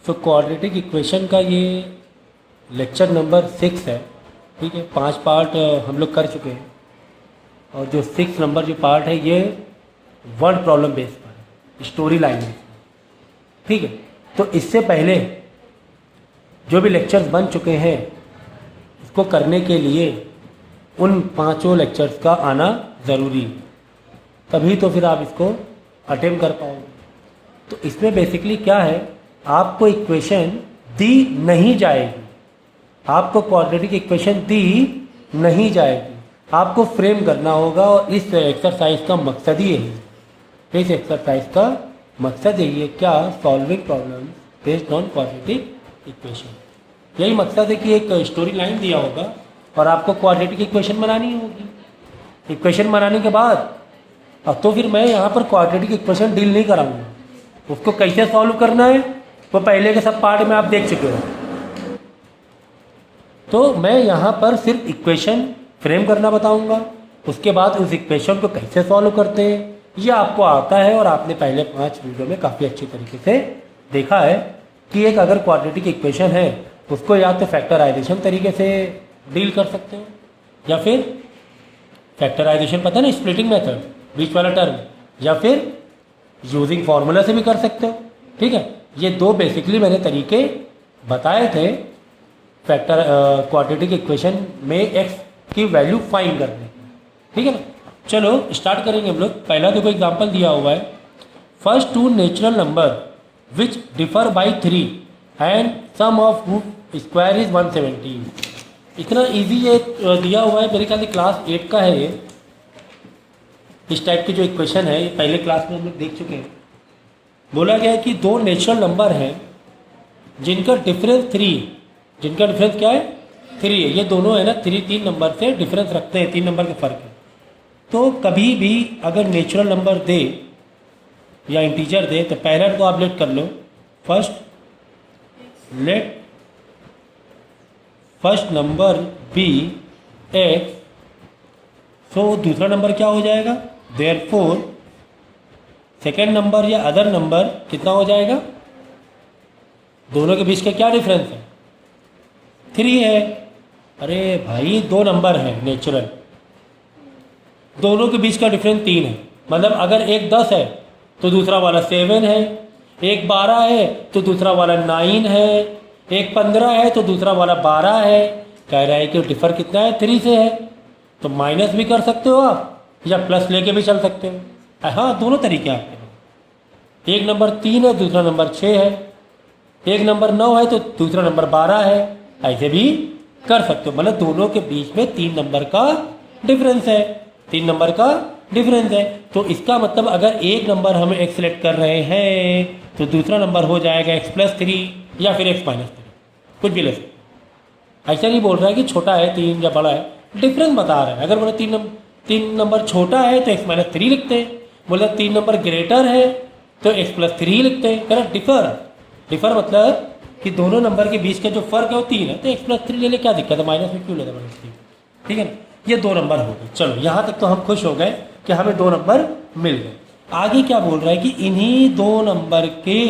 So quadratic equation का ये lecture number 6 है। ठीक है, 5 पार्ट हम लोग कर चुके हैं और जो 6 नंबर जो पार्ट है ये वर्ड प्रॉब्लम बेस पर है, स्टोरी लाइन बेस पर। ठीक है, तो इससे पहले जो भी लेक्चर्स बन चुके हैं इसको करने के लिए उन 5 लेक्चर्स का आना ज़रूरी है, तभी तो फिर आप इसको अटेम्प्ट कर पाओगे। तो इसमें बेसिकली क्या है, आपको इक्वेशन दी नहीं जाएगी, आपको क्वाड्रेटिक इक्वेशन दी नहीं जाएगी, आपको फ्रेम करना होगा। और इस एक्सरसाइज का मकसद ही यही है, इस एक्सरसाइज का मकसद यही है, क्या, solving problem based on quadratic equation. यही मकसद है कि एक स्टोरी लाइन दिया होगा और आपको क्वाड्रेटिक इक्वेशन बनानी होगी। इक्वेशन बनाने के बाद अब तो फिर मैं यहाँ पर क्वाड्रेटिक इक्वेशन डील नहीं कराऊंगा, उसको कैसे सॉल्व करना है वो पहले के सब पार्ट में आप देख चुके हो। तो मैं यहाँ पर सिर्फ इक्वेशन फ्रेम करना बताऊंगा, उसके बाद उस इक्वेशन को कैसे सॉल्व करते हैं ये आपको आता है। और आपने पहले 5 वीडियो में काफ़ी अच्छी तरीके से देखा है कि एक अगर क्वाड्रेटिक इक्वेशन है उसको या तो फैक्टराइजेशन तरीके से डील कर सकते हो, या फिर फैक्टराइजेशन पता है ना, स्प्लिटिंग मेथड, बीच वाला टर्म, या फिर यूजिंग फार्मूला से भी कर सकते हो। ठीक है, ये 2 बेसिकली मैंने तरीके बताए थे फैक्टर क्वाड्रेटिक इक्वेशन में एक्स की वैल्यू फाइंड करने। ठीक है ना, चलो स्टार्ट करेंगे हम लोग। पहला देखो एग्जांपल दिया हुआ है, first 2 natural number which differ by 3 and sum of square is 117। इतना इजी ये दिया हुआ है, मेरे ख्याल से क्लास 8 का है ये। इस टाइप की जो इक्वेशन है ये पहले क्लास में हम लोग देख चुके हैं। बोला गया है कि 2 नेचुरल नंबर हैं जिनका डिफरेंस 3, जिनका डिफरेंस क्या है, 3 है। ये दोनों है ना 3 नंबर से डिफरेंस रखते हैं, 3 नंबर का फ़र्क है। तो कभी भी अगर नेचुरल नंबर दे या इंटीजर दे तो पहला को आप लेट कर लो, फर्स्ट नंबर बी एक्स, सो दूसरा नंबर क्या हो जाएगा, देयरफॉर सेकेंड नंबर या अदर नंबर कितना हो जाएगा, दोनों के बीच का क्या डिफरेंस है, 3 है। अरे भाई 2 नंबर है नेचुरल, दोनों के बीच का डिफरेंस 3 है। मतलब अगर एक 10 है तो दूसरा वाला 7 है, एक 12 है तो दूसरा वाला 9 है, एक 15 है तो दूसरा वाला 12 है। कह रहा है कि डिफर कितना है, 3 से है। तो माइनस भी कर सकते हो आप या प्लस लेके भी चल सकते हो। हाँ, दोनों तरीके आपके पास। एक नंबर 3 है, दूसरा नंबर 6 है, एक नंबर 9 है तो दूसरा नंबर 12 है, ऐसे भी कर सकते हो। मतलब दोनों के बीच में 3 नंबर का डिफरेंस है, 3 नंबर का डिफरेंस है। तो इसका मतलब अगर एक नंबर हम एक्स सेलेक्ट कर रहे हैं तो दूसरा नंबर हो जाएगा x+3 या फिर x-3, कुछ भी ले सकते। ऐसा नहीं बोल रहा है कि छोटा है 3 या बड़ा है, डिफरेंस बता रहा है। अगर बोले 3 नंबर छोटा है तो x-3 लिखते हैं, बोले 3 नंबर ग्रेटर है तो x+3 लिखते हैं। करेक्ट, डिफर मतलब कि दोनों नंबर के बीच का जो फर्क है वो 3 है, तो x+3 ले ले, क्या दिक्कत है, माइनस में क्यों लेते -3। ठीक है ना, ये 2 नंबर हो गए। चलो यहाँ तक तो हम खुश हो गए कि हमें 2 नंबर मिल गए। आगे क्या बोल रहा है कि इन्हीं 2 नंबर के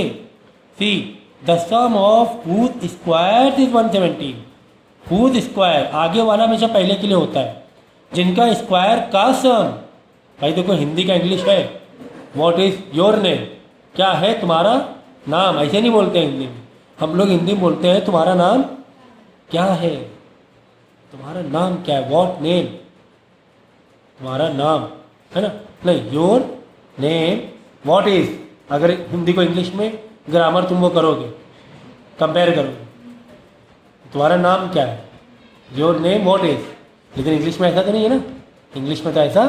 see the sum of whose square is 117। whose square आगे वाला हमेशा पहले के लिए होता है, जिनका स्क्वायर का सम। भाई देखो हिंदी का इंग्लिश है, व्हाट इज योर नेम, क्या है तुम्हारा नाम। ऐसे नहीं बोलते हिंदी में, हम लोग हिंदी में बोलते हैं तुम्हारा नाम क्या है, तुम्हारा नाम क्या है, व्हाट नेम, तुम्हारा नाम है ना, नहीं योर नेम व्हाट इज। अगर हिंदी को इंग्लिश में ग्रामर तुम वो करोगे, कंपेयर करोगे, तुम्हारा नाम क्या है, योर नेम व्हाट इज। लेकिन इंग्लिश में ऐसा तो नहीं है ना, इंग्लिश में तो ऐसा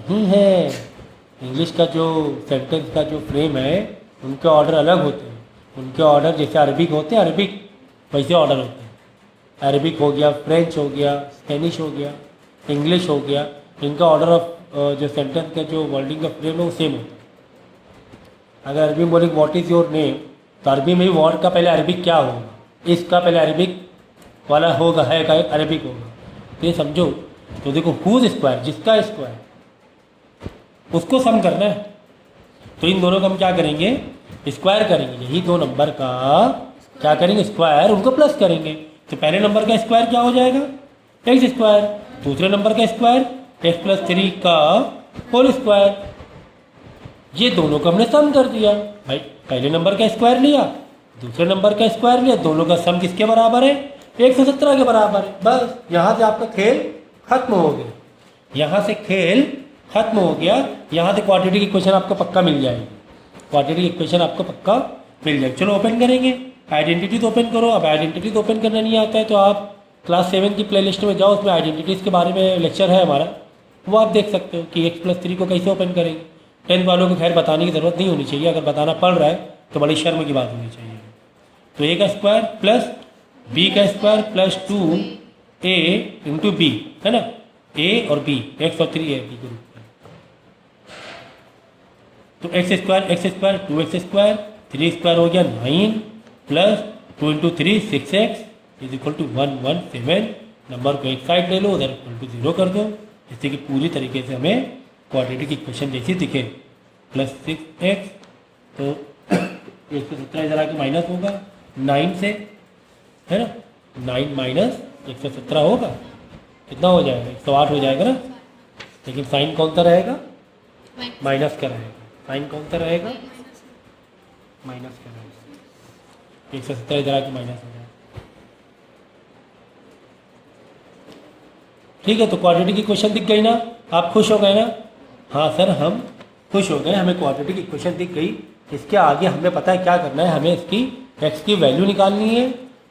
नहीं है। इंग्लिश का जो सेंटेंस का जो फ्रेम है उनके ऑर्डर अलग होते हैं। उनके ऑर्डर जैसे अरबिक होते हैं, अरबिक वैसे ऑर्डर होते हैं। अरबिक हो गया, फ्रेंच हो गया, स्पेनिश हो गया, इंग्लिश हो गया, इनका ऑर्डर ऑफ जो सेंटेंस का जो वर्डिंग का फ्रेम है वो सेम होता है। अगर अरबी में बोले व्हाट इज़ योर नेम तो अरबी में भी व्हाट का पहले अरबिक क्या होगा, इसका पहले अरबिक वाला होगा, है का अरबिक होगा। तो ये समझो। तो देखो whose स्क्वायर, जिसका स्क्वायर, उसको सम करना है। तो इन दोनों का हम क्या करेंगे, स्क्वायर करेंगे, यही दो नंबर का क्या करेंगे, स्क्वायर, उनको प्लस करेंगे। तो पहले नंबर का स्क्वायर क्या हो जाएगा, एक्स स्क्वायर, दूसरे नंबर का स्क्वायर एक्स प्लस 3 का होल स्क्वायर। ये दोनों को हमने सम कर दिया भाई, पहले नंबर का स्क्वायर लिया, दूसरे नंबर का स्क्वायर लिया, दोनों का सम किसके बराबर है, 117 के बराबर है। बस यहाँ से आपका खेल खत्म हो गया, यहाँ से खेल खत्म हो गया। यहाँ से क्वाड्रेटिक इक्वेशन आपको पक्का मिल जाएगी, क्वाड्रेटिक इक्वेशन आपको पक्का मिल जाएगी। चलो ओपन करेंगे, आइडेंटिटी तो ओपन करो। अब आइडेंटिटी तो ओपन करना नहीं आता है तो आप क्लास 7 की प्लेलिस्ट में जाओ, उसमें आइडेंटिटीज़ के बारे में लेक्चर है हमारा, वो आप देख सकते हो कि x+3 को कैसे ओपन करेंगे। 10th वालों को खैर बताने की ज़रूरत नहीं होनी चाहिए, अगर बताना पड़ रहा है तो बड़ी शर्म की बात होनी चाहिए। तो a का स्क्वायर प्लस b का square plus 2a into B, है ना, a और b, x और 3 है b के रूप में। तो x square 2x square, 3 square हो गया 9 plus 2 into 3 6x is equal to 117। Number को एक साइड ले लो, उधर इक्वल टू 0 कर दो, जिससे कि पूरी तरीके से हमें क्वाड्रेटिक इक्वेशन जैसी दिखे। प्लस 6x, तो 117 इधर आके माइनस होगा 9 से, है ना, 9 माइनस 117 होगा, कितना हो जाएगा, 108 हो जाएगा ना। लेकिन साइन कौन सा रहेगा, माइनस का रहेगा। साइन कौन सा रहेगा, माइनस का रहेगा। 117 इधर आके माइनस हो जाएगा। ठीक है, तो क्वाड्रेटिक इक्वेशन दिख गई ना, आप खुश हो गए ना। हाँ सर, हम खुश हो गए, हमें क्वाड्रेटिक इक्वेशन दिख गई। इसके आगे हमें पता है क्या करना है, हमें इसकी x की वैल्यू निकालनी है।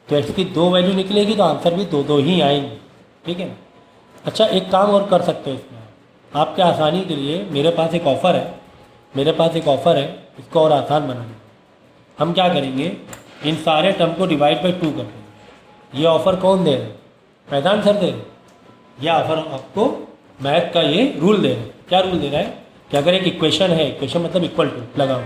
तो x की 2 वैल्यू निकलेगी तो आंसर भी 2 ही आएंगे, ठीक है ना। अच्छा, एक काम और कर सकते हो इसमें, आपके आसानी के लिए मेरे पास एक ऑफ़र है, इसको और आसान बनाने। हम क्या करेंगे, इन सारे टर्म को डिवाइड बाई 2 कर देंगे। ये ऑफ़र कौन दे रहे हैं, मैदान सर दे रहे हैं। यह ऑफर आपको मैथ का ये रूल दे रहा है। क्या रूल दे रहा है कि अगर एक इक्वेशन है, इक्वेशन मतलब इक्वल टू लगा हुआ,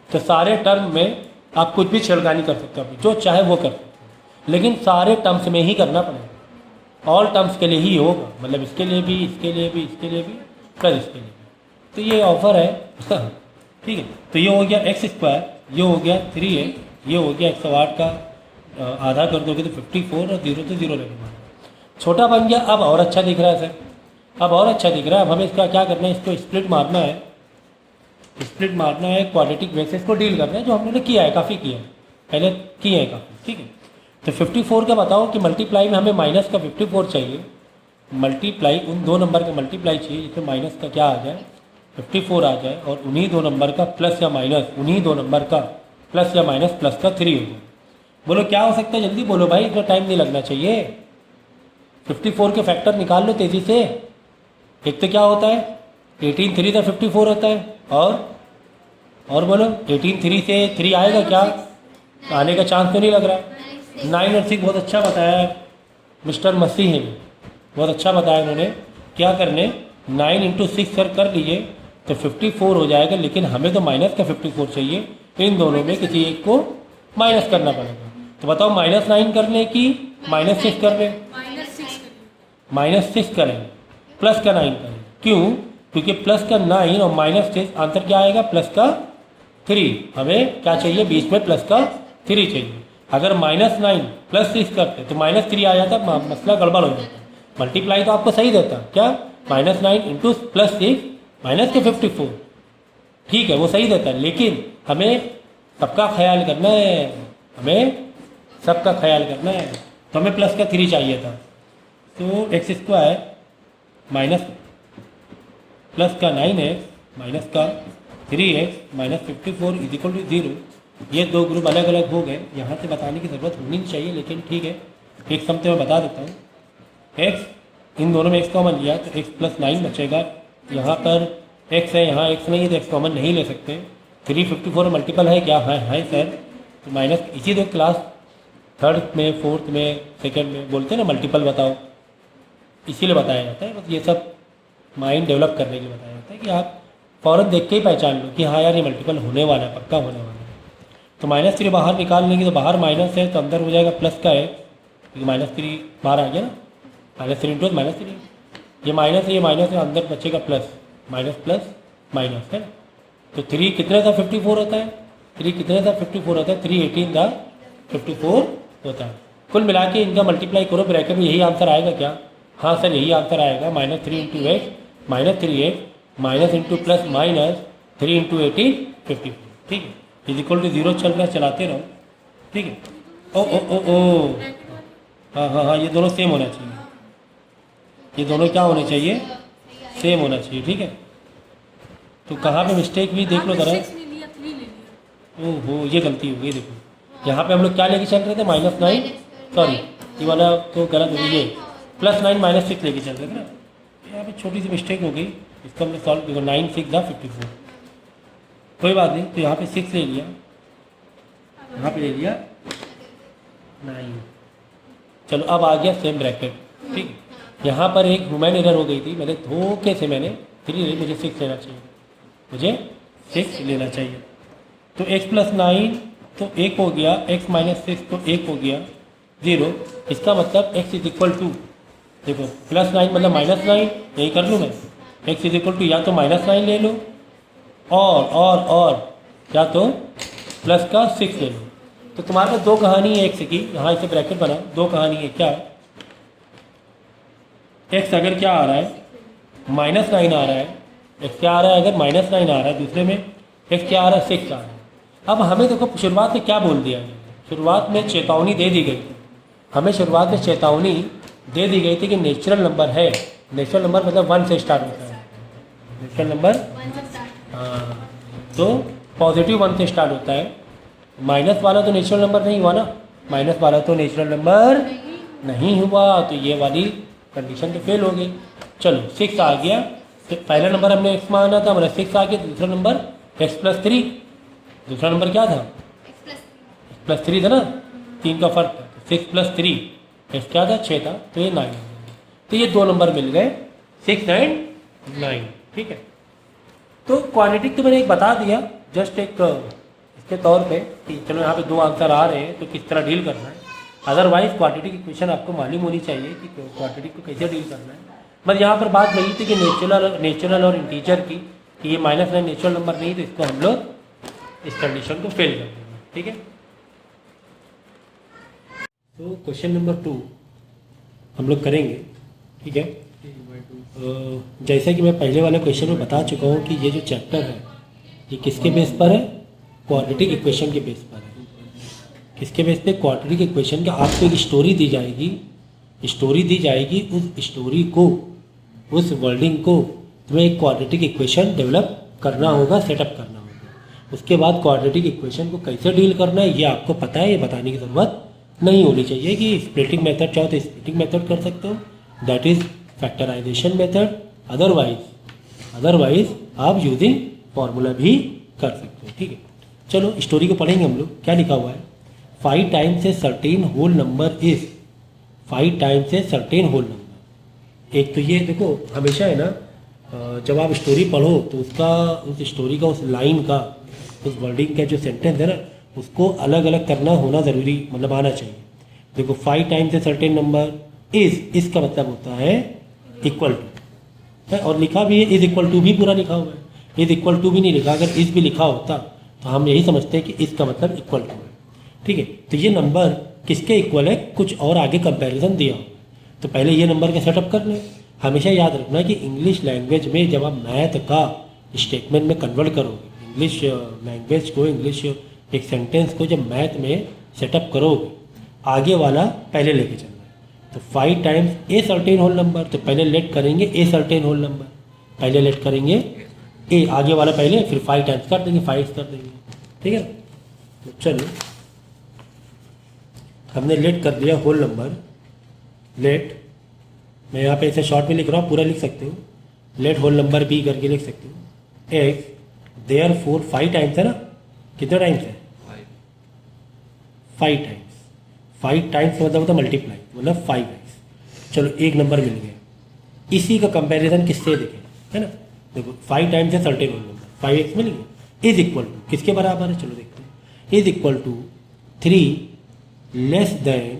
तो सारे टर्म में आप कुछ भी छेड़खानी कर सकते हो, जो चाहे वो कर सकते हो, लेकिन सारे टर्म्स में ही करना पड़ेगा। ऑल टर्म्स के लिए ही होगा, मतलब इसके लिए भी, इसके लिए भी, इसके लिए भी, प्लस इसके लिए भी। तो ये ऑफर है ठीक है। तो ये हो गया एक्स स्क्वायर, ये हो गया 3x, ये हो गया 108 का आधा कर दोगे तो 54 और 0 तो 0 लगेगा, छोटा बन गया। अब और अच्छा दिख रहा है सर, अब और अच्छा दिख रहा है। अब हमें इसका क्या करना है, इसको स्प्लिट मारना है, स्प्लिट मारना है, क्वाड्रेटिक बेसिस को डील करना है, जो हमने किया है, काफ़ी किया है, पहले किए हैं काफ़ी, ठीक है। तो 54 का बताओ कि मल्टीप्लाई में हमें माइनस का 54 चाहिए, मल्टीप्लाई उन दो नंबर का मल्टीप्लाई चाहिए जिसमें माइनस का क्या आ जाए, 54 आ जाए, और उन्हीं दो नंबर का प्लस या माइनस, उन्हीं दो नंबर का प्लस या माइनस प्लस का 3 हो जाए। बोलो क्या हो सकता है, जल्दी बोलो भाई, इतना टाइम नहीं लगना चाहिए। 54 के फैक्टर निकाल लो तेज़ी से। एक तो क्या होता है, 18 3 से 54 होता है, और बोलो 18 3 से 3 आएगा क्या, आने का चांस तो नहीं लग रहा। 9 और 6 बहुत अच्छा बताया मिस्टर मसीह ने, बहुत अच्छा बताया उन्होंने। क्या करने, 9 इंटू 6 कर लीजिए तो 54 हो जाएगा, लेकिन हमें तो माइनस का 54 चाहिए, इन दोनों में किसी एक को माइनस करना पड़ेगा। तो बताओ -9 करने की -6 कर रहे, -6 करें, प्लस का 9 करें। क्यों, क्योंकि प्लस का 9 और -6 आंसर क्या आएगा, प्लस का 3। हमें क्या चाहिए, बीच में प्लस का 3 चाहिए। अगर -9 प्लस 6 करते तो -3 आ जाता, मसला गड़बड़ हो जाता। मल्टीप्लाई तो आपको सही देता, क्या, -9 इंटू प्लस 6 माइनस के 54, ठीक है, वो सही देता है। लेकिन हमें सबका ख्याल करना है, हमें सबका ख्याल करना है, तो हमें प्लस का 3 चाहिए था। तो एक्स स्क्वायर माइनस प्लस का 9x माइनस का 3x minus 54 is equal to 0। ये दो ग्रुप अलग अलग हो गए, यहाँ से बताने की ज़रूरत होनी नहीं चाहिए, लेकिन ठीक है, एक समते मैं बता देता हूँ। x, इन दोनों में x कॉमन लिया तो x प्लस 9 बचेगा। यहाँ पर x है, यहाँ x नहीं है तो x कॉमन नहीं ले सकते। 354 मल्टीपल है क्या, हाँ हाँ सर। तो माइनस, इसी दो क्लास 3rd में 4th में 2nd में बोलते हैं ना मल्टीपल बताओ, इसीलिए बताया जाता है। बस ये सब माइंड डेवलप करने के लिए बताया जाता है कि आप फ़ौरन देख के ही पहचान लो कि हाँ यार ये मल्टीपल होने वाला है, पक्का होने वाला है। तो -3 बाहर निकाल लेंगे तो बाहर माइनस है तो अंदर हो जाएगा प्लस का है, क्योंकि -3 बाहर आ गया ना, -3 इंटू -3, ये माइनस है, ये माइनस है, अंदर बचेगा प्लस, माइनस प्लस माइनस है ना। तो 3 कितने का 54 होता है, 3 कितने था 54 होता है, 3 18 था 54 होता है। कुल मिला के इनका मल्टीप्लाई करो ब्रैकेट में, यही आंसर आएगा क्या? हाँ सर यही आंसर आएगा, -3 into x minus 3x minus into plus minus 3 into 18 54, ठीक है, इज इक्वल टू 0 चल रहा है, चलाते रहो, ठीक है। ओ ओ ओ ओ हाँ हाँ हाँ, ये दोनों सेम होना चाहिए, ये दोनों क्या होने चाहिए? सेम होना चाहिए, ठीक है। तो कहाँ पे मिस्टेक हुई देख लो ज़रा। ओहो ये गलती हो गई, देखो यहाँ पे हम लोग क्या लेके चल रहे थे -9, सॉरी ये वाला तो गलत हो गई, ये +9 -6 लेके चल रहे थे ना, यहाँ पे छोटी सी मिस्टेक हो गई, इसको हमने सॉल्व किया, 9 6 था 54, कोई बात नहीं। तो यहाँ पे 6 ले लिया, यहाँ पे ले लिया 9, चलो अब आ गया सेम ब्रैकेट, ठीक है। यहाँ पर एक ह्यूमन एरर हो गई थी, मैंने धोखे से मैंने 3 ले, मुझे 6 लेना चाहिए, मुझे 6 लेना चाहिए। तो x + 9 तो 1 हो गया, x - 6 तो 1 हो गया 0, इसका मतलब x इज इक्वल टू, देखो +9 मतलब -9, यही कर लूँ मैं, x इज इक्वल टू या तो -9 ले लो और या तो प्लस का 6 ले लो। तो तुम्हारे पास दो कहानी है x की, यहाँ इसे ब्रैकेट बना, दो कहानी है क्या? x अगर क्या आ रहा है -9 आ रहा है, x क्या आ रहा है अगर -9 आ रहा है, दूसरे में x क्या आ रहा है 6 आ रहा है। अब हमें देखो शुरुआत में क्या बोल दिया, शुरुआत में चेतावनी दे दी गई थी, हमें शुरुआत में चेतावनी दे दी गई थी कि नेचुरल नंबर है, नेचुरल नंबर मतलब 1 से स्टार्ट होता है, नेचुरल नंबर हाँ, तो पॉजिटिव 1 से स्टार्ट होता है, माइनस वाला तो नेचुरल नंबर नहीं हुआ ना, माइनस वाला तो नेचुरल नंबर नहीं हुआ, तो ये वाली कंडीशन तो फेल हो गई। चलो 6 आ गया, तो पहला नंबर हमने x माना था, मतलब 6 आ गया, दूसरा नंबर x + 3, दूसरा नंबर क्या था x + 3 था ना, 3 का फर्क था, 6 + 3 x क्या था 6 था, तो ये 9, तो ये दो नंबर मिल गए 6 एंड 9, ठीक है। तो क्वाड्रेटिक तो मैंने एक बता दिया, जस्ट एक इसके तौर पे कि चलो यहाँ पे दो आंसर आ रहे हैं तो किस तरह डील करना है, अदरवाइज क्वाड्रेटिक इक्वेशन आपको मालूम होनी चाहिए कि क्वाड्रेटिक को कैसे डील करना है। बस यहाँ पर बात वही थी कि नेचुरल और इंटीजर की, कि ये -9 नेचुरल नंबर नहीं, तो इसको हम लोग इस कंडीशन को फेल कर देंगे, ठीक है। तो क्वेश्चन नंबर 2 हम लोग करेंगे, ठीक है। जैसा कि मैं पहले वाले क्वेश्चन में बता चुका हूँ कि ये जो चैप्टर है ये किसके बेस पर है? क्वाड्रेटिक इक्वेशन के बेस पर है। किसके बेस पे? क्वाड्रेटिक इक्वेशन का आपको एक स्टोरी दी जाएगी, स्टोरी दी जाएगी, उस स्टोरी को, उस वर्डिंग को तुम्हें एक क्वाड्रेटिक इक्वेशन डेवलप करना होगा, सेटअप करना होगा। उसके बाद क्वाड्रेटिक इक्वेशन को कैसे डील करना है ये आपको पता है, ये बताने की ज़रूरत नहीं होनी चाहिए कि स्प्लिटिंग मेथड चाहो तो स्प्लिटिंग मेथड कर सकते हो, that is factorisation method, otherwise आप यूजिंग फॉर्मूला भी कर सकते हो, ठीक है। चलो स्टोरी को पढ़ेंगे हम लोग। क्या लिखा हुआ है? 5 times a certain whole number is, 5 times a certain whole number. एक तो ये देखो हमेशा है ना, जब आप स्टोरी पढ़ो तो उसका, उस स्टोरी का, उस लाइन का, उस वर्डिंग का जो सेंटेंस है ना, उसको अलग अलग करना होना ज़रूरी, मतलब आना चाहिए। देखो 5 times a certain number is, इसका मतलब होता है इक्वल टू, और लिखा भी है इज इक्वल टू भी पूरा लिखा हुआ है, इज इक्वल टू भी नहीं लिखा, अगर इज भी लिखा होता तो हम यही समझते हैं कि इसका मतलब इक्वल टू है, ठीक है। तो ये नंबर किसके इक्वल है? कुछ और आगे कंपैरिजन दिया हो तो पहले ये नंबर का सेटअप कर लें। हमेशा याद रखना कि इंग्लिश लैंग्वेज में जब आप मैथ का स्टेटमेंट में कन्वर्ट करोगे, इंग्लिश लैंग्वेज को, इंग्लिश एक सेंटेंस को जब मैथ में सेटअप करोगे, आगे वाला पहले लेके चलना है। तो 5 times a certain whole number, तो पहले लेट करेंगे ए सर्टेन होल नंबर, पहले लेट करेंगे ए, आगे वाला पहले, फिर 5 टाइम्स कर देंगे, 5 कर देंगे, ठीक है। तो चलो हमने लेट कर दिया होल नंबर, लेट, मैं यहाँ पे इसे शॉर्ट में लिख रहा हूँ, पूरा लिख सकते हो, लेट होल नंबर बी करके लिख सकते हो। एक्स देयरफॉर 5 टाइम्स है ना, कितने टाइम्स है? 5 टाइम्स, 5 टाइम्स मतलब होता मल्टीप्लाई, मतलब 5x। चलो एक नंबर मिल गया, इसी का कंपैरिजन किससे देखें, है ना। देखो 5 टाइम्स है सर्टेन होल नंबर, 5x मिल गया, इज इक्वल टू किसके बराबर है? चलो देखते हैं, is equal to 3 less than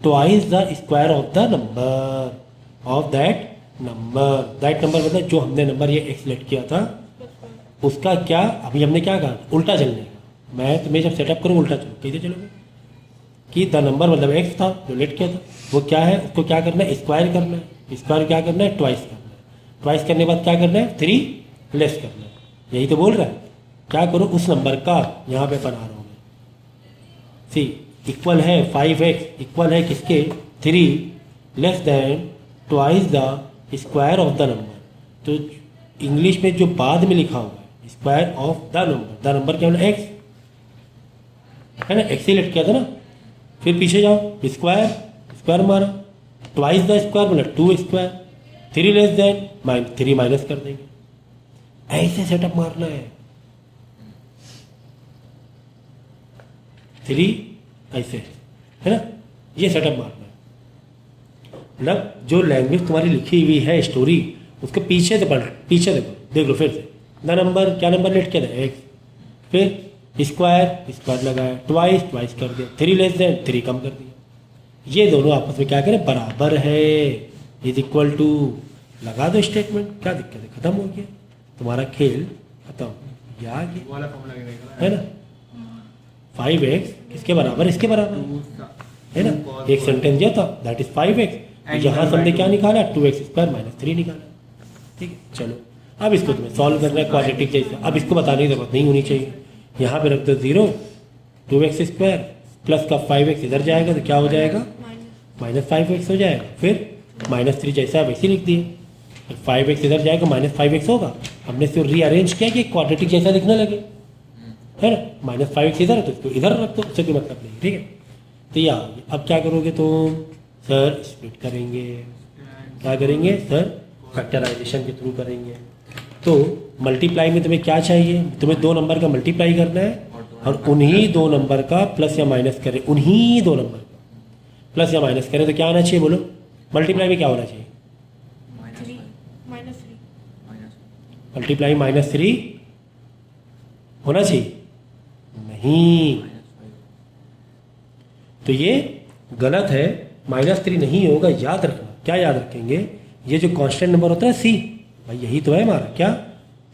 twice the square of the number of that number. That number मतलब जो हमने नंबर ये एक्स लेट किया था उसका क्या, अभी हमने क्या कहा? उल्टा चलने का, मैं तुम्हें जब सेटअप करूँ उल्टा चलो, कैसे चलोगे कि द नंबर मतलब एक्स था जो लेट किया था, वो क्या है, उसको क्या करना है, स्क्वायर करना है। स्क्वायर क्या करना है, ट्वाइस करना है। ट्वाइस करने के बाद क्या करना है, 3 लेस करना है। यही तो बोल रहा है। क्या करो, उस नंबर का यहाँ पे बना रहा हूँ मैं, सी इक्वल है 5x इक्वल है किसके, 3 less than twice the square of the number. तो इंग्लिश में जो बाद में लिखा हुआ है स्क्वायर ऑफ द नंबर क्या होना, एक्स है ना, एक्स ही लेट किया था ना। फिर पीछे जाओ, स्क्वायर मारा, ट्वाइस द स्क्वायर मतलब 2 स्क्वायर, 3 लेस देन 3 माइनस कर देंगे। ऐसे सेटअप मारना है, 3 ऐसे है ना, ये सेटअप मारना है। मतलब जो लैंग्वेज तुम्हारी लिखी हुई है स्टोरी, उसके पीछे से पढ़, पीछे देखो, देख लो फिर से। द नंबर क्या नंबर लेट किया था, एक्स, फिर स्क्वायर लगाया, ट्वाइस कर दिया, 3 लेस देन 3 कम कर दिया। ये दोनों आपस में क्या करें, बराबर है, इज इक्वल टू, लगा दो स्टेटमेंट, क्या दिक्कत है, खत्म हो गया तुम्हारा खेल, खत्म। ये आ गया है ना, 5x किसके बराबर, इसके बराबर है ना। एक सेंटेंस दिया था दैट इज 5x, यहाँ हमने क्या निकाला, 2x स्क्वायर माइनस 3 निकाला। ठीक है, चलो अब इसको तुम्हें सॉल्व करना है क्वाड्रेटिक जैसे। अब इसको बताने की जरूरत नहीं होनी चाहिए, यहाँ पे रख दो 0, 2x स्क्वायर प्लस का 5x इधर जाएगा तो क्या हो जाएगा, -5x हो जाएगा। फिर -3 जैसा वैसे लिख दिए, 5x इधर जाएगा -5x होगा। हमने इसको रीअरेंज किया कि क्वाड्रेटिक जैसा दिखने लगे, है ना। -5x इधर है तो इसको इधर रख दो, उससे कोई मतलब नहीं, ठीक है। तो या अब क्या करोगे तुम, सर स्प्लिट करेंगे, क्या करेंगे सर, फैक्टराइजेशन के थ्रू करेंगे। तो मल्टीप्लाई में तुम्हें क्या चाहिए, तुम्हें 2 नंबर का मल्टीप्लाई करना है और उन्हीं 2 नंबर का प्लस या माइनस करें, उन्हीं 2 नंबर का प्लस या माइनस करें तो क्या आना चाहिए, बोलो मल्टीप्लाई में क्या होना चाहिए, मल्टीप्लाई -3 होना चाहिए, नहीं तो ये गलत है, -3 नहीं होगा। याद रखना, क्या याद रखेंगे, ये जो कांस्टेंट नंबर होता है सी, भाई यही तो है हमारा क्या,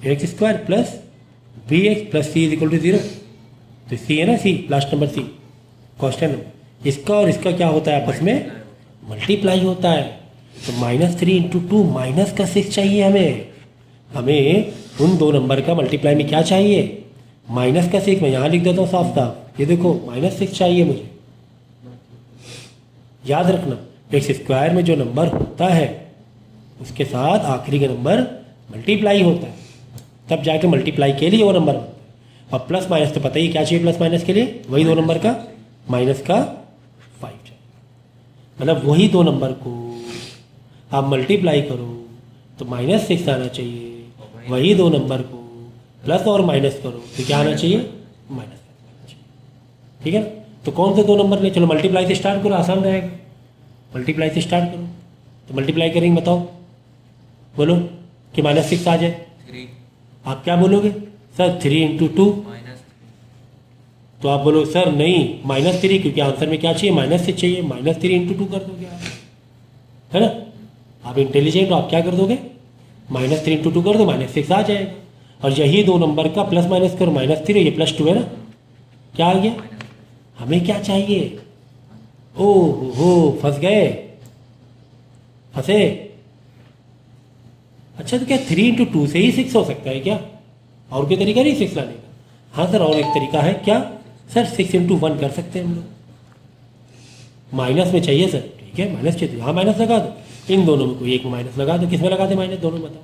x square plus bx plus c is equal to 0। तो सी है ना, c last number c constant number, इसका और इसका क्या होता है आपस में मल्टीप्लाई होता है। तो -3 × 2 माइनस का 6 चाहिए हमें उन 2 नंबर का मल्टीप्लाई में क्या चाहिए, माइनस का 6। मैं यहाँ लिख देता हूँ साफ साफ, ये देखो -6 चाहिए मुझे। याद रखना, एक्स स्क्वायर में जो नंबर होता है उसके साथ आखिरी का नंबर मल्टीप्लाई होता है, तब जाके मल्टीप्लाई के लिए वो नंबर बनता है। और प्लस माइनस तो पता ही क्या चाहिए, प्लस माइनस के लिए वही 2 नंबर का माइनस का 5 चाहिए। मतलब वही 2 नंबर को आप मल्टीप्लाई करो तो -6 आना चाहिए, वही 2 नंबर को प्लस और माइनस करो तो क्या आना चाहिए, माइनस आना चाहिए। ठीक है ना, तो कौन से 2 नंबर ले, चलो मल्टीप्लाई से स्टार्ट करो, आसान रहेगा। मल्टीप्लाई से स्टार्ट करो, तो मल्टीप्लाई करेंगे, बताओ बोलो कि -6 आ जाए। 3 आप क्या बोलोगे सर, 3 × 2, तो आप बोलो सर नहीं -3, क्योंकि आंसर में क्या चाहिए, -6 चाहिए, -3 × 2 कर दोगे आप, है ना। आप इंटेलिजेंट हो, आप क्या कर दोगे, -3 × 2 कर दो, -6 आ जाएगा। और यही 2 नंबर का प्लस माइनस करो, -3 ये +2 है ना, क्या आ गया, हमें क्या चाहिए, ओ हो फंस गए, फंसे। अच्छा तो क्या 3 × 2 से ही 6 हो सकता है क्या, और कोई तरीका नहीं 6 लाने का, हाँ सर और एक तरीका है, क्या सर 6 × 1 कर सकते हैं हम लोग, माइनस में चाहिए सर, ठीक है माइनस चाहिए, यहाँ माइनस लगा दो, इन दोनों में कोई एक में माइनस लगा दो, किस में लगा दे माइनस, दोनों में बताओ,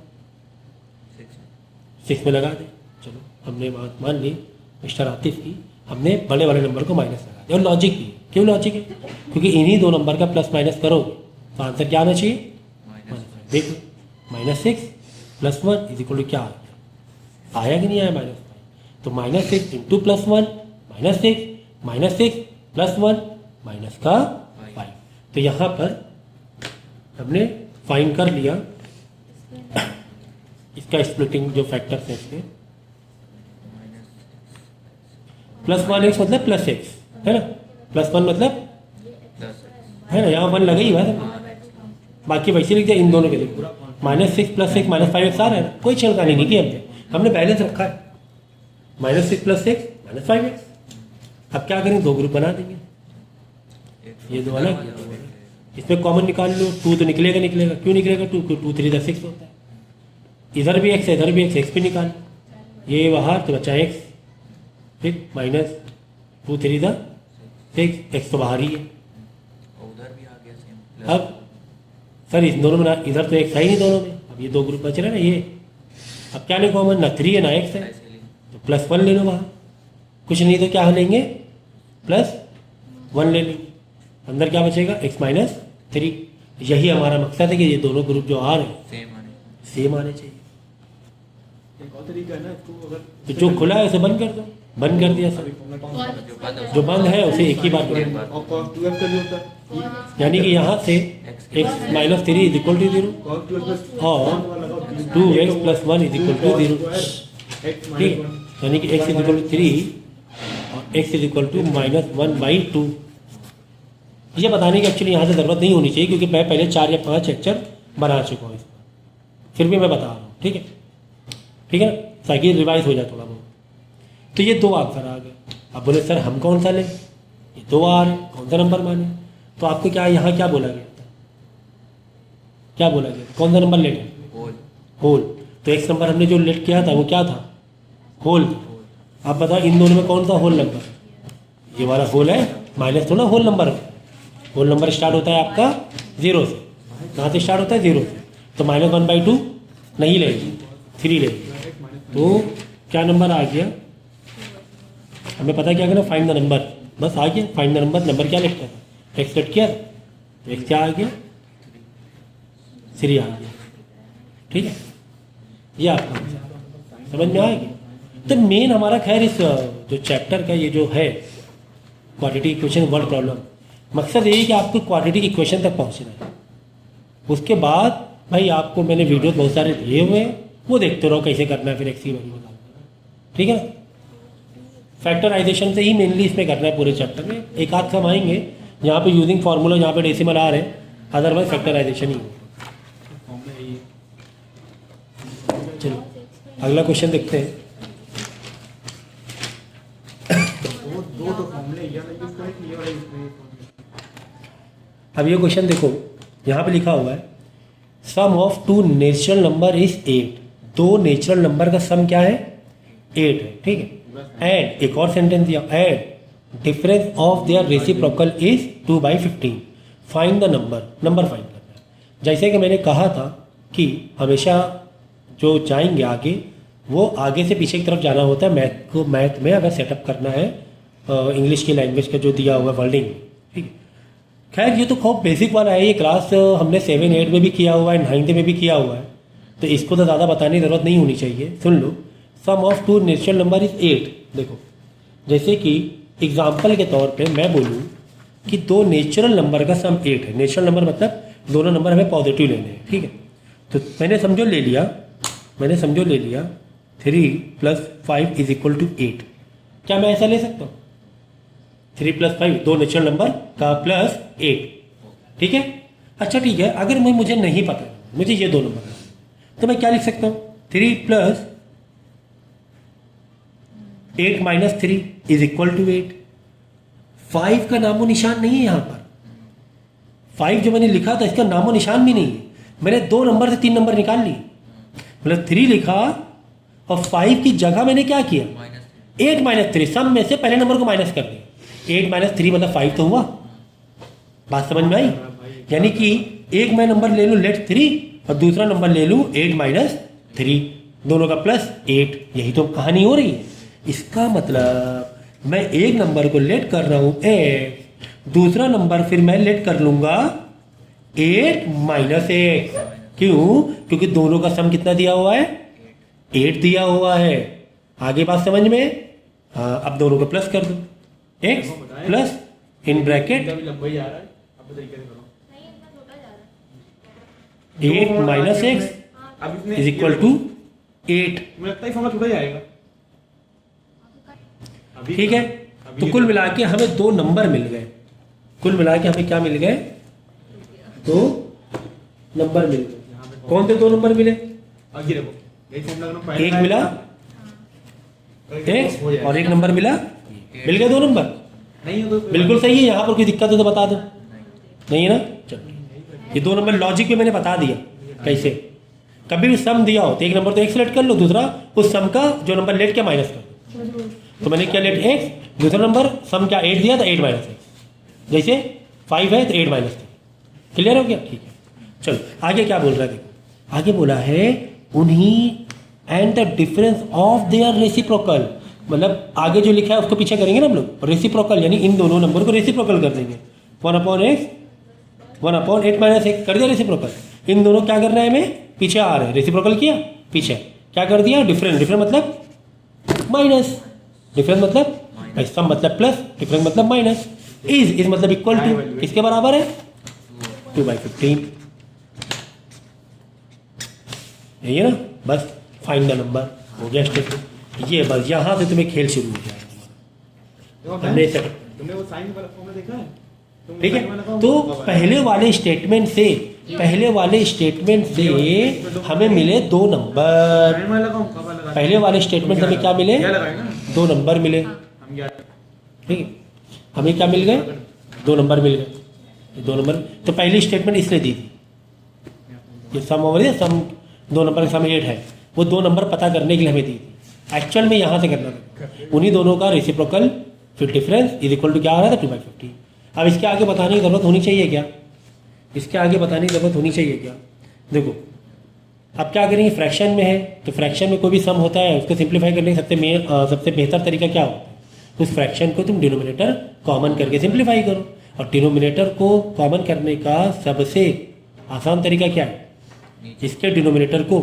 6 में लगा दे। चलो हमने बात मान ली मिस्टर आतिफ की, हमने बड़े वाले नंबर को माइनस लगा दिया। और लॉजिक भी, क्यों लॉजिक है, क्योंकि इन्हीं 2 नंबर का प्लस माइनस करोगे तो आंसर क्या आना चाहिए, देखो -6 + 1 इज इक्वल टू क्या आया कि नहीं आया, -5। तो -6 × +1 -6 -6 + 1 माइनस का 5। तो यहाँ पर हमने फाइंड कर लिया इसका स्प्लिटिंग जो फैक्टर्स हैं इसके, +1x मतलब +x है ना, +1 मतलब है ना, यहाँ 1 लगा ही हुआ है, बाकी वैसे लिख दिया, इन दोनों के लिए -6 + 6 -5x आ रहा है ना, कोई छेड़खानी नहीं की हमने पहले से रखा है। -6 + 6 -5x। अब क्या करें, दो ग्रुप बना देंगे, ये दो अलग, ये दो अलग। इसमें कॉमन निकाल लो, 2 तो निकलेगा, क्यों निकलेगा, 2 2 3 = 6 होता है। इधर भी x है, इधर भी x भी निकाल, ये बाहर तो बचा x, फिर -2 3 = 6, x तो बाहर ही है। उधर भी आ गया सेम। अब सर इस दोनों में इधर तो x है ही नहीं दोनों में, अब ये दो ग्रुप बच रहे हैं ना ये। अब क्या नहीं कॉमन, ना 3 है ना x है, तो +1 ले लो बाहर, कुछ नहीं तो क्या लेंगे, +1 ले लेंगे। अंदर क्या बचेगा, x - 3। यही हमारा मकसद है कि ये दोनों ग्रुप जो आ रहे हैं सेम आने चाहिए। एक और तरीका है ना इसको, अगर तो जो खुला है उसे बंद कर दो, बंद कर दिया सब, जो बंद है उसे एक ही बार करो, और cos 2f का जो होता है, यानी कि यहाँ से x - 3 = 0 cos 2f और 2x + 1 = 0, ठीक है। यानी कि x = 3 और x = -1/2। ये बताने की एक्चुअली यहाँ से ज़रूरत नहीं होनी चाहिए, क्योंकि मैं पहले 4 या 5 लेक्चर बना चुका हूँ इसमें, फिर भी मैं बता रहा हूँ, ठीक है, ठीक है ना, ताकि रिवाइज हो जाए थोड़ा बहुत। तो ये 2 आंसर आ गए। अब बोले सर हम कौन सा लें, ये 2 आ रहे, कौन सा नंबर माने, तो आपको क्या यहाँ क्या बोला गया था, क्या बोला गया, कौन सा नंबर लेट है, होल। तो x नंबर हमने जो लेट किया था वो क्या था, होल। आप बताओ इन दोनों में कौन सा होल नंबर, ये वाला होल है, माइनस थोड़ा होल नंबर है। होल नंबर स्टार्ट होता है आपका 0 से, कहाँ से स्टार्ट होता है, 0 से, तो -1/2 नहीं लेंगे, 3 लेंगे। तो क्या नंबर आ गया, हमें पता क्या करना, फाइंड द नंबर, बस आ गया, फाइंड द नंबर। नंबर क्या लेट कर, x लेट किया, तो x क्या आ गया, 3 आ गया, ठीक है। ये आपका समझ में आएगी। तो मेन हमारा खैर इस जो चैप्टर का ये जो है क्वाड्रेटिक इक्वेशन वर्ड प्रॉब्लम, मकसद यही कि आपको क्वाड्रेटिक इक्वेशन तक पहुंचना है। उसके बाद भाई आपको मैंने वीडियो बहुत सारे दिए हुए हैं, वो देखते रहो कैसे करना है, फिर एक्स की वैल्यू निकालना, ठीक है ना। फैक्टराइजेशन से ही मेनली इसमें करना है पूरे चैप्टर में। एक आध हम आएंगे जहाँ पे यूजिंग फार्मूला, जहाँ पे डेसिमल आ रहे हैं, अदरवाइज फैक्टराइजेशन ही होगा। चलो अगला क्वेश्चन देखते हैं। दो तो फॉर्मूले ये वाला यूज करें, ये वाला यूज करें। अब ये क्वेश्चन देखो, यहाँ पे लिखा हुआ है sum of 2 natural number is 8। 2 natural number का सम क्या है, 8 है, ठीक है। एंड एक और सेंटेंस दिया, and difference of their reciprocal is 2/15। Find the number, number find करना है। जैसे कि मैंने कहा था कि हमेशा जो जाएंगे आगे, वो आगे से पीछे की तरफ जाना होता है मैथ में अगर सेटअप करना है इंग्लिश की लैंग्वेज का जो दिया हुआ वर्डिंग, ठीक है। खैर ये तो खूब बेसिक वाला है, ये क्लास हमने 7 8 में भी किया हुआ है, 9th में भी किया हुआ है, तो इसको तो ज़्यादा बताने की ज़रूरत नहीं होनी चाहिए। सुन लो, सम ऑफ 2 नेचुरल नंबर इज़ 8। देखो जैसे कि एग्जाम्पल के तौर पे मैं बोलूँ कि 2 नेचुरल नंबर का सम 8 है। नेचुरल नंबर मतलब दोनों नंबर हमें पॉजिटिव लेने हैं, ठीक है। तो मैंने समझो ले लिया 3 + 5 = 8। क्या मैं ऐसा ले सकता हूँ, 3 + 5 2 नेचुरल नंबर का +8, ठीक है। अच्छा ठीक है, अगर मुझे नहीं पता, मुझे ये 2 नंबर है, तो मैं क्या लिख सकता हूँ, 3 + 8 - 3 = 8। 5 का नामो निशान नहीं है यहाँ पर। 5 जो मैंने लिखा था इसका नामो निशान भी नहीं है। मैंने 2 नंबर से 3 नंबर निकाल लिए, मतलब 3 लिखा और 5 की जगह मैंने क्या किया, 8 - 3 सम में से पहले नंबर को माइनस कर दिया। 8 - 3 मतलब 5 तो हुआ। बात समझ में आई? यानी कि एक मैं नंबर ले लूँ लेट 3 और दूसरा नंबर ले लूँ 8 - 3, दोनों का +8। यही तो कहानी हो रही है। इसका मतलब मैं एक नंबर को लेट कर रहा हूँ x, दूसरा नंबर फिर मैं लेट कर लूँगा 8 - x। क्यों? क्योंकि दोनों का सम कितना दिया हुआ है, 8 दिया हुआ है। आगे बात समझ में? हाँ, अब दोनों को प्लस कर दो, x plus in bracket 8 - x = 8। मुझे लगता है फॉर्मूला छोटा जाएगा। ठीक है, तो कुल मिला के हमें 2 नंबर मिल गए। कुल मिला के हमें क्या मिल गए, 2 नंबर मिल गए। कौन से 2 नंबर मिले? आगे देखो, एक मिला एक्स और एक नंबर मिला, मिल गए 2 नंबर। नहीं है तो बिल्कुल सही है, यहाँ पर कोई दिक्कत हो तो बता दो। नहीं है ना, चलो ये 2 नंबर लॉजिक में मैंने बता दिया कैसे। कभी भी सम दिया हो तो एक नंबर तो एक्स लेट कर लो, दूसरा उस सम का जो नंबर लेट किया माइनस कर दो। तो मैंने क्या लेट एक्स, दूसरा नंबर सम क्या 8 दिया था 8 माइनस एक्स, जैसे 5 है तो 8 माइनस 3। क्लियर हो गया, ठीक है। चलो आगे क्या बोल रहा है, देखो आगे बोला है उन्हीं and the difference of their reciprocal, मतलब आगे जो लिखा है उसको पीछे करेंगे ना हम लोग। रेसिप्रोकल यानी इन दोनों नंबर को रेसिप्रोकल कर देंगे। 1/x 1/8 माइनस एक्स कर दिया रेसिप्रोकल। इन दोनों क्या करना है, हमें पीछे आ रहे हैं, रेसिप्रोकल किया पीछे क्या कर दिया, डिफरेंस। डिफरेंस मतलब माइनस, डिफरेंस मतलब सम मतलब प्लस, डिफरेंस मतलब माइनस। इज मतलब इक्वल टू, किसके बराबर है 2/15। यही है ना, बस फाइंड द नंबर हो गया स्टेप। ये बस यहाँ से तुम्हें खेल शुरू हो जाएगा। हमने से तुमने वो साइन वाला फॉर्मूला देखा है? ठीक है, तो पहले वाले स्टेटमेंट से हमें मिले 2 नंबर। साइन वाला कौन कब लगा? पहले वाले स्टेटमेंट से हमें क्या मिले, क्या लगाए ना 2 नंबर मिले। हम क्या? ठीक है, हमें क्या मिल गए, 2 नंबर मिल गए। 2 नंबर तो पहली स्टेटमेंट इसलिए दी थी, ये सम ओवर है, सम 2 नंबर का सम 8 है, वो 2 नंबर पता करने के लिए हमें दी थी। एक्चुअल में यहाँ से करना था, उन्हीं दोनों का रेसिप्रोकल फिर डिफरेंस इज इक्वल टू क्या आ रहा था 2/15। अब इसके आगे बताने की जरूरत होनी चाहिए क्या, इसके आगे बताने की जरूरत होनी चाहिए क्या। देखो अब क्या करेंगे, फ्रैक्शन में है तो फ्रैक्शन में कोई भी सम होता है उसको सिंप्लीफाई करने का सबसे बेहतर तरीका क्या होता है, उस फ्रैक्शन को तुम डिनोमिनेटर कॉमन करके सिंप्लीफाई करो। और डिनोमिनेटर को कॉमन करने का सबसे आसान तरीका क्या है, इसके डिनोमिनेटर को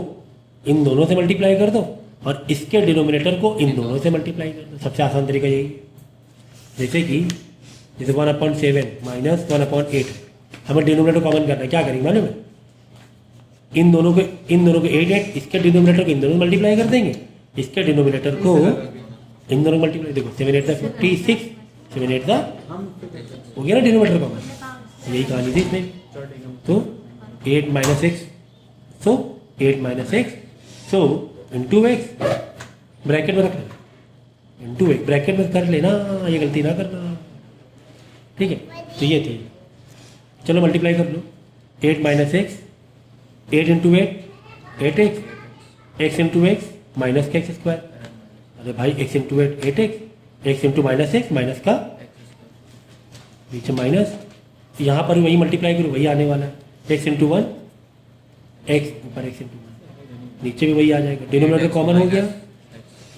इन दोनों से मल्टीप्लाई कर दो और इसके डिनोमिनेटर को इन दोनों से मल्टीप्लाई कर दो। सबसे आसान तरीका यही है। जैसे 1/7 माइनस 1/8 हमें डिनोमिनेटर कॉमन करना है, क्या करेंगे मालूम है, इन दोनों को 8, इसके डिनोमिनेटर को इन दोनों मल्टीप्लाई कर देंगे, इसके डिनोमिनेटर को इन दोनों मल्टीप्लाई। देखो 7 8 56, 7 8 हो गया ना डिनोमिनेटर कॉमन। यही कहानी थी इसमें। तो 8 माइनस एक्स, सो 8 minus x, so into x bracket में रख लेना, इंटू एक्स ब्रैकेट में कर लेना, ये गलती ना करना। ठीक है, तो ये थे, चलो मल्टीप्लाई कर लो। 8 minus x, 8 into 8 x, x into x minus का एक्स स्क्वायर। अरे भाई x into 8 x, x into minus x minus का नीचे माइनस, यहाँ पर वही मल्टीप्लाई करो वही आने वाला है। एक्स इंटू 1 एक्स ऊपर एक्स इंटू 1 नीचे भी वही आ जाएगा। डिनोमिनेटर कॉमन हो गया,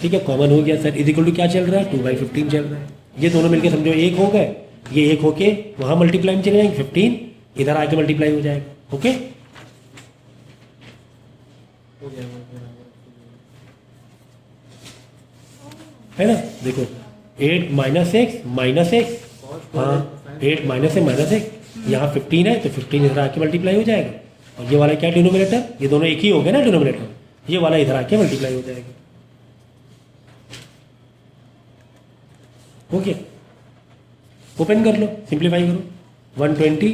ठीक है कॉमन हो गया सर। इज इक्वल टू क्या चल रहा है 2/15 चल रहा है। ये दोनों मिलकर समझो 1 हो गए, ये 1 होके वहाँ मल्टीप्लाई में चले जाएंगे 15, इधर आके मल्टीप्लाई हो जाएगा। ओके है ना, देखो 8 माइनस एक्स माइनस एक्स, हाँ 8 माइनस एक्स माइनस एक्स, यहाँ 15 है तो 15 इधर आके मल्टीप्लाई हो जाएगा। और ये वाला क्या डिनोमिनेटर, ये दोनों एक ही हो गए ना डिनोमिनेटर, ये वाला इधर आके मल्टीप्लाई हो जाएगा। ओके ओपन कर लो, सिंप्लीफाई करो। 120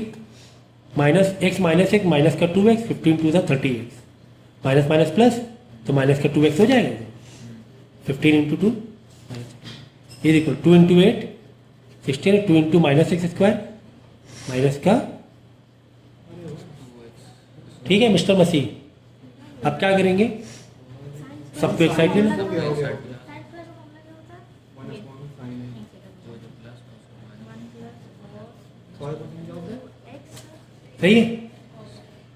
माइनस एक्स माइनस का 2x, 15 2 30x, minus minus plus तो माइनस का 2x हो जाएगा। 15 into 2 is equal 2 into 8 16, 2 into minus x square minus का, ठीक है मिस्टर मसीह। अब क्या करेंगे, सबको एक साइड लेना, सही है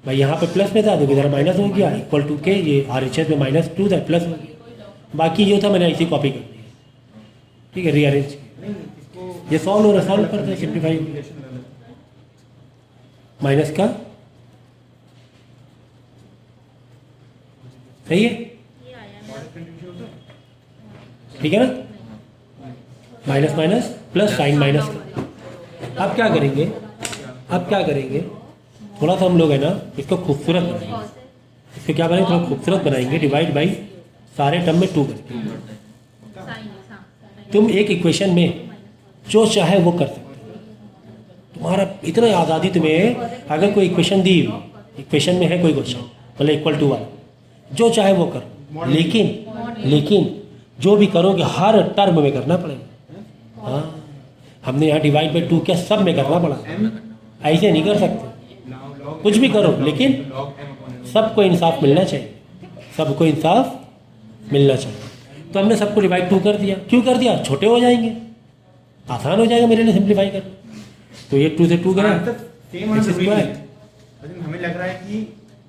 भाई। यहाँ पे प्लस में था तो इधर माइनस हो गया, इक्वल टू के ये RHS में -2 था प्लस हो गया। बाकी ये था मैंने ऐसी कॉपी कर दी, ठीक है रीअरेंज। ये सॉल्व हो रहा, सॉल्व करते हैं सिंप्लीफाई माइनस का, सही है ठीक है ना, minus minus plus sign minus का। अब क्या करेंगे, अब क्या करेंगे, थोड़ा सा हम लोग है ना इसको खूबसूरत बनाएंगे। इसको क्या बनाएंगे, थोड़ा खूबसूरत बनाएंगे, डिवाइड बाई सारे टर्म में 2 करके। तुम एक इक्वेशन में जो चाहे वो कर सकते हो, तुम्हारा इतना आज़ादी तुम्हें। अगर कोई इक्वेशन दी, इक्वेशन में है कोई क्वेश्चन मतलब इक्वल टू 1, जो चाहे वो करो, लेकिन जो भी करोगे हर टर्म में करना पड़ेगा। हाँ, हमने यहाँ डिवाइड बाई 2 किया, सब में करना पड़ा, ऐसे नहीं कर सकते। कुछ भी करो लेकिन सबको इंसाफ मिलना चाहिए, सबको इंसाफ मिलना चाहिए। तो हमने सबको डिवाइड 2 कर दिया। क्यों कर दिया? छोटे हो जाएंगे, आसान हो जाएगा मेरे लिए सिंप्लीफाई करना। तो ये 2 से 2 गया, सेम स्क्वायर हमें लग रहा है कि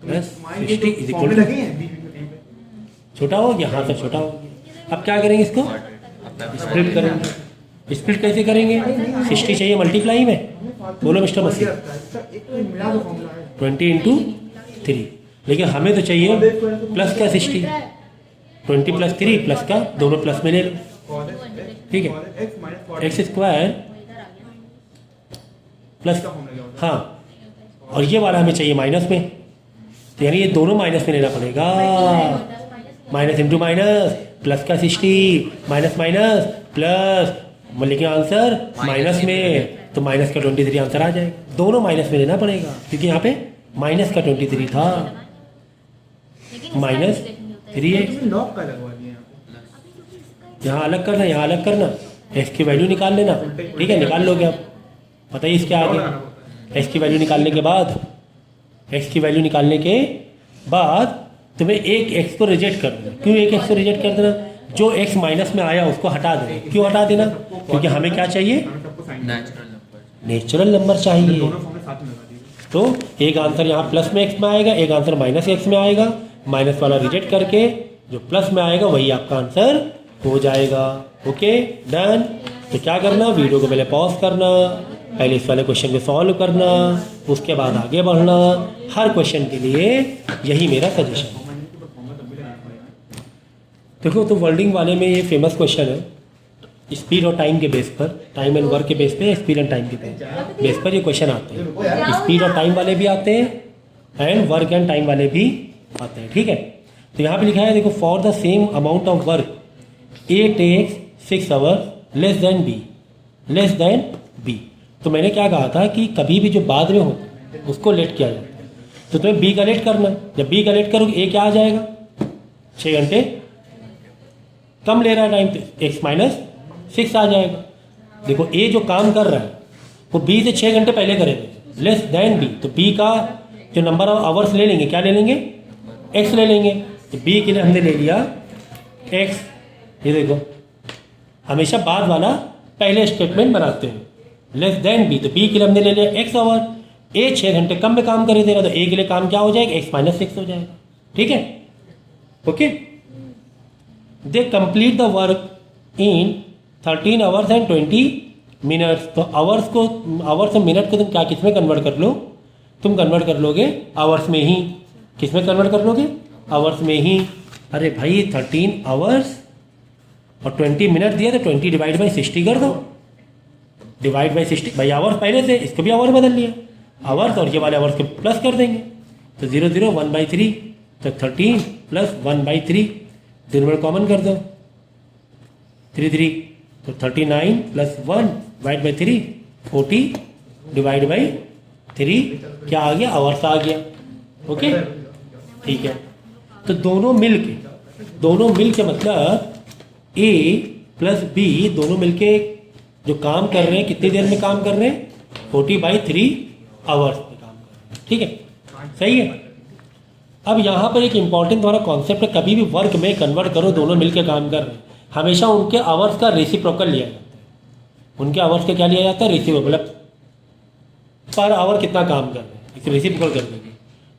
प्लस मान के 60 जो इज फॉर्मूले इक्वल लगे हैं बीच में कहीं पे, छोटा हो गया। हाँ, सब छोटा हो गया। अब क्या करेंगे? इसको स्प्लिट करेंगे। स्प्लिट कैसे करेंगे? 60 चाहिए मल्टीप्लाई में, बोलो मिस्टर मसीह। एक तो मेरा जो फॉर्मूला है 20 इंटू 3, लेकिन हमें तो चाहिए प्लस का 60, 20 प्लस 3 प्लस का, दोनों प्लस में ले लो, ठीक है। x minus x square plus, हाँ, और ये वाला हमें चाहिए माइनस में, तो यानी ये दोनों माइनस में लेना पड़ेगा। माइनस इंटू माइनस, प्लस का 60 माइनस माइनस प्लस, लेकिन आंसर माइनस में, तो माइनस का 23 आंसर आ जाएगा। दोनों माइनस में लेना पड़ेगा क्योंकि यहाँ पे माइनस का 23 था, माइनस 3x। लॉग का लगवा दिया यहाँ पे। यहाँ अलग करना, यहाँ अलग करना, एक्स की वैल्यू निकाल लेना, ठीक है, निकाल लोगे आप, पता ही इसके आगे। एक्स की वैल्यू निकालने के बाद, एक्स की वैल्यू निकालने के बाद तुम्हें एक एक्स को रिजेक्ट कर देना। क्यों एक एक्स को रिजेक्ट कर देना? जो एक्स माइनस में आया उसको हटा देना। क्यों हटा देना? क्योंकि हमें क्या चाहिए? हमें सबको साइन नेचुरल नंबर। नेचुरल नंबर चाहिए। दोनों फॉर्मूले साथ में लगा दिए। तो एक आंसर यहाँ प्लस में एक्स में आएगा, एक आंसर माइनस एक्स में आएगा। माइनस वाला रिजेक्ट करके जो प्लस में आएगा वही आपका आंसर हो जाएगा। Okay, done. तो क्या करना? वीडियो को पहले पॉज करना, पहले इस वाले क्वेश्चन को सॉल्व करना, उसके बाद आगे बढ़ना। हर क्वेश्चन के लिए यही मेरा सजेशन है। देखो, तो वर्ल्डिंग वाले में ये फेमस क्वेश्चन है, स्पीड और टाइम के बेस पर, टाइम एंड वर्क के बेस पे, स्पीड एंड टाइम के बेस पर ये क्वेश्चन आते हैं। स्पीड और टाइम वाले भी आते हैं एंड वर्क एंड टाइम वाले भी आते हैं, ठीक है। तो यहाँ पे लिखा है, देखो, for the same amount of work A takes 6 hours less than B. तो मैंने क्या कहा था कि कभी भी जो बाद में हो उसको लेट किया जाता है। तो तुम्हें बी का लेट करना, जब बी का लेट करोगे ए क्या आ जाएगा? 6 घंटे कम ले रहा है टाइम, तो एक्स माइनस 6 आ जाएगा। देखो, ए जो काम कर रहा है वो बी से 6 घंटे पहले करेगा, लेस देन बी। तो बी का जो नंबर ऑफ आवर्स ले लेंगे, क्या ले लेंगे? एक्स ले लेंगे। तो बी के लिए हमने ले लिया एक्स। ये देखो, हमेशा बाद वाला पहले स्टेटमेंट बनाते हैं, लेस देन बी। तो बी के लिए हमने ले लिया एक्स आवर। ए 6 घंटे कम में काम करे दे रहा, तो ए के लिए काम क्या हो जाएगा? एक्स माइनस 6 हो जाएगा, ठीक है। Okay, they complete the work in 13 hours and 20 minutes. तो आवर्स और मिनट को तुम क्या किस में कन्वर्ट कर लो? तुम कन्वर्ट कर लोगे आवर्स में ही। किस में कन्वर्ट कर लोगे? आवर्स में ही। अरे भाई, 13 आवर्स और 20 मिनट दिया, तो 20 डिवाइड बाई 60 कर दो। डिवाइड बाई 60, भाई आवर्स पहले से, इसको भी आवर बदल लिया, आवर्स और ये वाले आवर्स को प्लस कर देंगे। तो 0 0 1/3, तो 13 प्लस 1/3, दोनों में कॉमन कर दो, 3 3, तो 39 plus 1 divide by 3, 40 divide by 3, क्या आ गया? आवर्स आ गया। ओके, ठीक है। तो दोनों मिल के मतलब ए प्लस बी दोनों मिलके जो काम कर रहे हैं, कितनी देर में काम कर रहे हैं? 40/3 आवर्स में काम कर रहे हैं, ठीक है, सही है। अब यहाँ पर एक इंपॉर्टेंट तुम्हारा कॉन्सेप्ट है, कभी भी वर्क में कन्वर्ट करो, दोनों मिलके काम कर रहे हैं, हमेशा उनके आवर्स का रेसिप्रोकल लिया जाता है। उनके आवर्स का क्या लिया जाता है? रेसिप्रोकल, मतलब पर आवर कितना काम कर रहे हैं, इसे रेसिप्रोकल कर देंगे।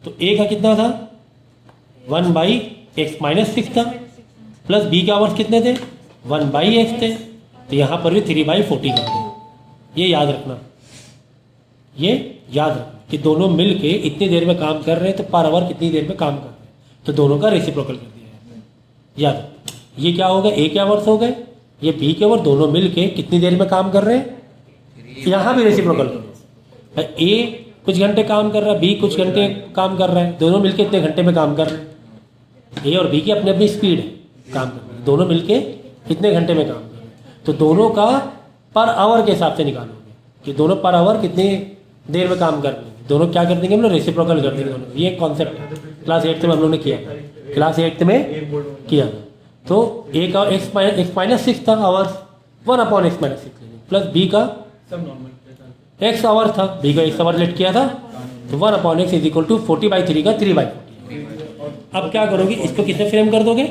तो ए का कितना था? 1/x माइनस 6 था, प्लस बी के आवर्स कितने थे? 1/x थे। तो यहाँ पर भी 3/40 कर दें। ये याद रखना कि दोनों मिल के इतनी देर में काम कर रहे हैं, तो पर आवर कितनी देर में काम कर रहे हैं, तो दोनों का रेसिप्रोकल कर दिया जाता है। याद, ये क्या हो गया? ए के आवर्स हो गए, ये बी के आवर, दोनों मिल के कितनी देर में काम कर रहे हैं, यहाँ भी रेसिप्रोकल करो। ए कुछ घंटे काम कर रहा है, बी कुछ घंटे काम कर रहा है, दोनों मिलके इतने घंटे में काम कर रहे हैं। ए और बी की अपनी अपनी स्पीड है काम करने की, दोनों मिलके कितने घंटे में काम कर रहे हैं, तो दोनों का पर आवर के हिसाब से निकालोगे कि दोनों पर आवर कितनी देर में काम कर रहे हैं। दोनों क्या कर देंगे हम लोग? रेसिप्रोकल कर देंगे दोनों। ये कॉन्सेप्ट क्लास 8th में हम लोग ने किया था, क्लास 8th में किया था। तो ए का एक्स माइनस 6 था hours, 1/x minus 6 plus B का सब नॉर्मल एक्स आवर था, बी का एक्स आवर लेट किया था, तो 1/x इज इक्वल टू 40/3 का 3/40। अब क्या करोगे, इसको किसमें फ्रेम कर दोगे,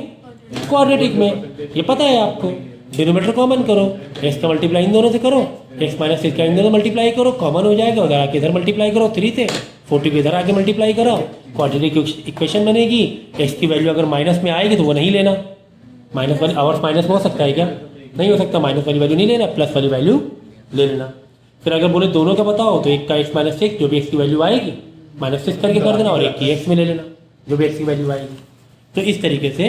क्वाड्रेटिक में। ये पता है आपको, डिनोमिनेटर कॉमन करो, एक्स का मल्टीप्लाई इन दोनों से करो, एक्स माइनस 6 का इन दोनों मल्टीप्लाई करो, कॉमन हो जाएगा, उधर आके इधर मल्टीप्लाई करो 3 से, 40 को इधर आके मल्टीप्लाई करो, क्वाड्रेटिक इक्वेशन बनेगी। एक्स की वैल्यू अगर माइनस में आएगी तो वो नहीं लेना, माइनस वाली आवर्स माइनस में हो सकता है क्या, नहीं हो सकता, माइनस वाली वैल्यू नहीं लेना, प्लस वाली वैल्यू ले लेना। फिर अगर बोले दोनों का बताओ तो एक का एक्स माइनस 6 जो भी एक्स की वैल्यू आएगी -6 करके कर देना, और एक की एक्स में ले लेना जो भी एक्स की वैल्यू आएगी। तो इस तरीके से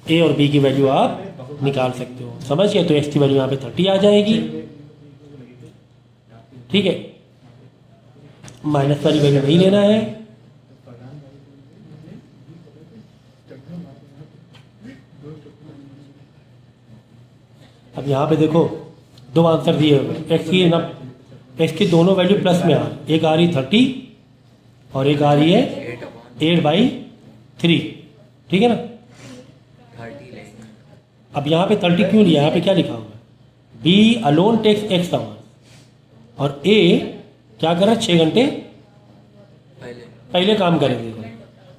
ए और बी की वैल्यू आप निकाल सकते हो, समझ गए। तो एक्स की वैल्यू यहाँ पे 30 आ जाएगी, ठीक है, माइनस वाली वैल्यू नहीं लेना है। अब यहाँ पे देखो दो आंसर दिए हुए, एक्स की दोनों वैल्यू प्लस में आ रही, एक आ रही 30 और एक आ रही है 8/3, ठीक है ना। 30 लेंगे। अब यहाँ पे 30 क्यों लिया, यहाँ पे क्या लिखा हुआ है, B alone takes x hour और ए क्या कर रहा है 6 घंटे पहले काम करेंगे।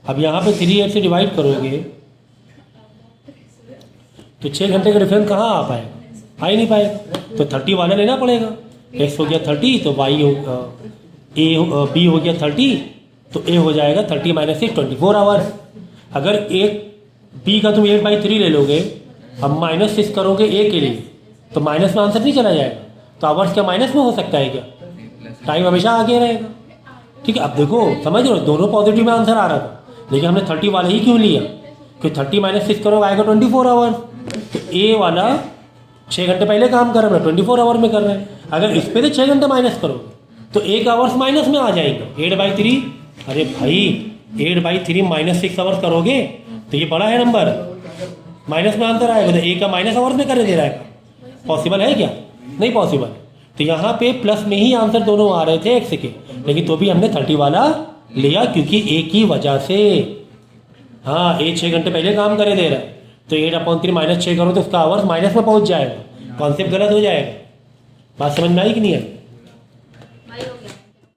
अब यहाँ पे 3 8 से डिवाइड करोगे तो 6 घंटे का डिफरेंस कहाँ आ पाएगा, आ ही नहीं पाएगा, तो 30 वाला लेना पड़ेगा। एक्स हो गया 30 तो वाई हो बी हो गया 30 तो ए हो जाएगा 30 - 6 24 आवर्स। अगर एक बी का तुम 8/3 ले लोगे, अब -6 करोगे ए के लिए तो माइनस में आंसर नहीं चला जाएगा, तो आवर्स क्या माइनस में हो सकता है क्या, टाइम हमेशा आगे रहेगा, ठीक है। अब देखो समझ रहे हो, दोनों पॉजिटिव में आंसर आ रहा था, लेकिन हमने 30 वाला ही क्यों लिया, क्योंकि 30 - 6 करोगे आएगा 24 आवर्स, तो ए वाला 6 घंटे पहले काम कर रहे हैं, 24 आवर में कर रहे हैं। अगर इस पे से 6 घंटे माइनस करोगे तो 1 आवर्स माइनस में आ जाएगा, 8/3। अरे भाई 8/3 -6 आवर्स करोगे तो ये बड़ा है नंबर, माइनस में आंसर आएगा, तो ए का माइनस आवर्स में कर दे रहा है, पॉसिबल है क्या, नहीं पॉसिबल। तो यहाँ पे प्लस में ही आंसर दोनों आ रहे थे एक्स के, लेकिन तो भी हमने 30 वाला लिया क्योंकि ए की वजह से। हाँ, ए 6 घंटे पहले काम करे दे रहा है, तो 8/3 -6 करो तो उसका आवर्स माइनस में पहुँच जाएगा, कॉन्सेप्ट गलत हो जाएगा। बात समझ में आई कि नहीं आई।